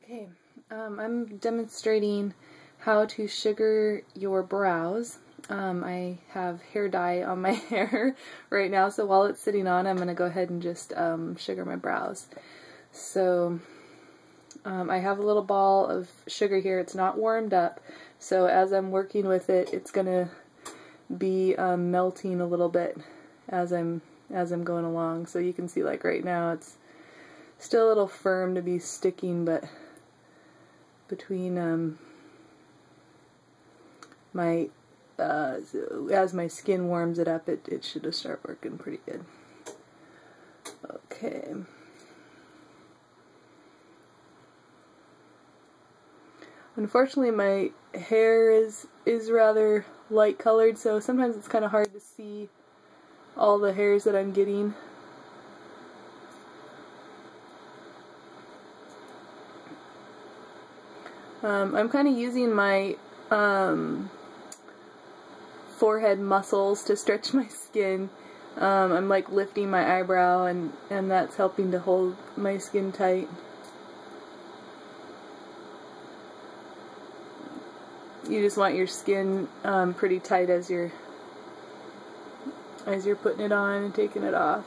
Okay, I'm demonstrating how to sugar your brows. I have hair dye on my hair right now, so while it's sitting on, I'm going to go ahead and just sugar my brows. So I have a little ball of sugar here. It's not warmed up, so as I'm working with it, it's going to be melting a little bit as I'm going along. So you can see, like right now, it's still a little firm to be sticking, but between as my skin warms it up, it should start working pretty good. Okay. Unfortunately, my hair is rather light colored, so sometimes it's kind of hard to see all the hairs that I'm getting. I'm kind of using my forehead muscles to stretch my skin. I'm like lifting my eyebrow, and that's helping to hold my skin tight. You just want your skin pretty tight as you're putting it on and taking it off.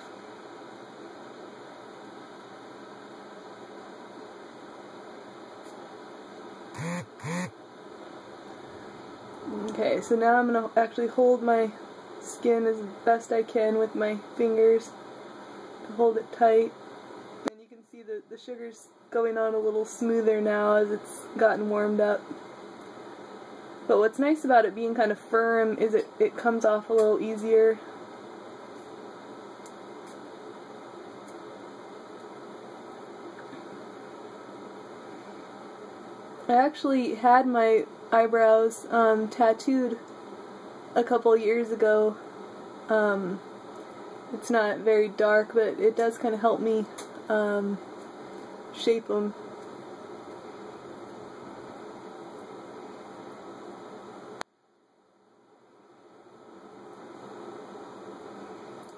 Okay, so now I'm going to actually hold my skin as best I can with my fingers to hold it tight. And you can see the sugar's going on a little smoother now as it's gotten warmed up. But what's nice about it being kind of firm is it comes off a little easier. I actually had my eyebrows tattooed a couple years ago. It's not very dark, but it does kind of help me shape them.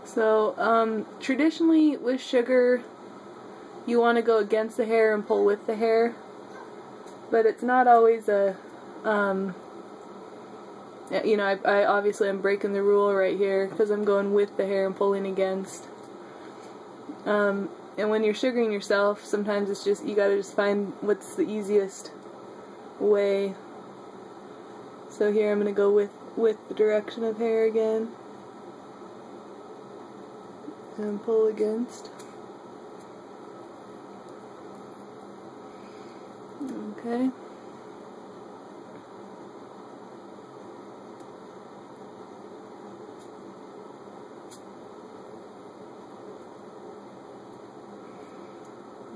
So traditionally with sugar, you want to go against the hair and pull with the hair. But it's not always a, you know, I obviously I'm breaking the rule right here because I'm going with the hair and pulling against. And when you're sugaring yourself, sometimes it's just, you gotta just find what's the easiest way. So here I'm gonna go with the direction of hair again. And pull against. Okay.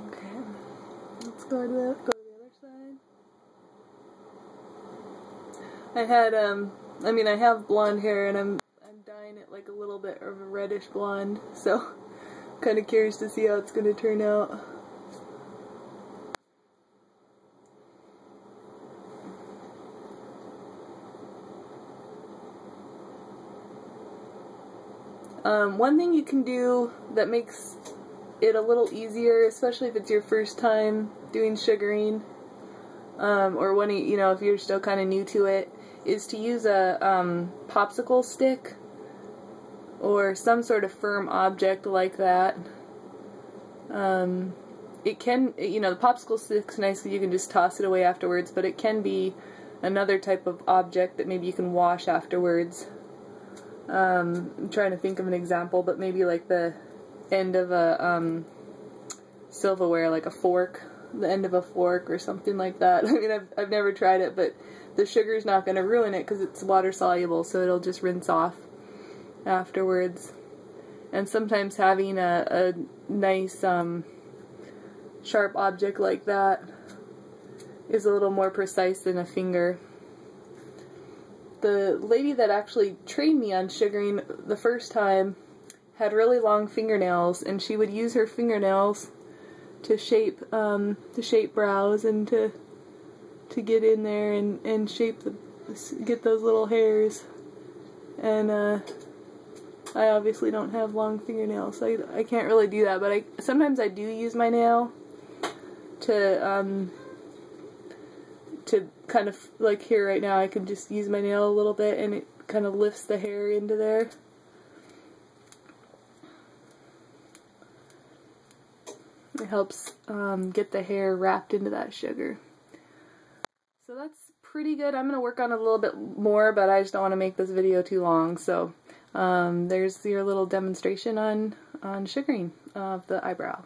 Okay. Let's go to the other side. I have blonde hair, and I'm dyeing it like a little bit of a reddish blonde, so I'm kind of curious to see how it's going to turn out. One thing you can do that makes it a little easier, especially if it's your first time doing sugaring, or when you know, if you're still kind of new to it, is to use a popsicle stick or some sort of firm object like that. It can, you know, the popsicle stick's nice because you can just toss it away afterwards, but it can be another type of object that maybe you can wash afterwards. I'm trying to think of an example, but maybe like the end of a silverware, like a fork, the end of a fork or something like that. I mean, I've never tried it, but the sugar's not going to ruin it because it's water soluble, so it'll just rinse off afterwards. And sometimes having a nice sharp object like that is a little more precise than a finger. The lady that actually trained me on sugaring the first time had really long fingernails, and she would use her fingernails to shape brows and to get in there and get those little hairs. And I obviously don't have long fingernails, so I can't really do that, but sometimes I do use my nail to to kind of, like here right now, I can just use my nail a little bit and it kind of lifts the hair into there. It helps get the hair wrapped into that sugar. So that's pretty good. I'm going to work on it a little bit more, but I just don't want to make this video too long. So there's your little demonstration on sugaring of the eyebrow.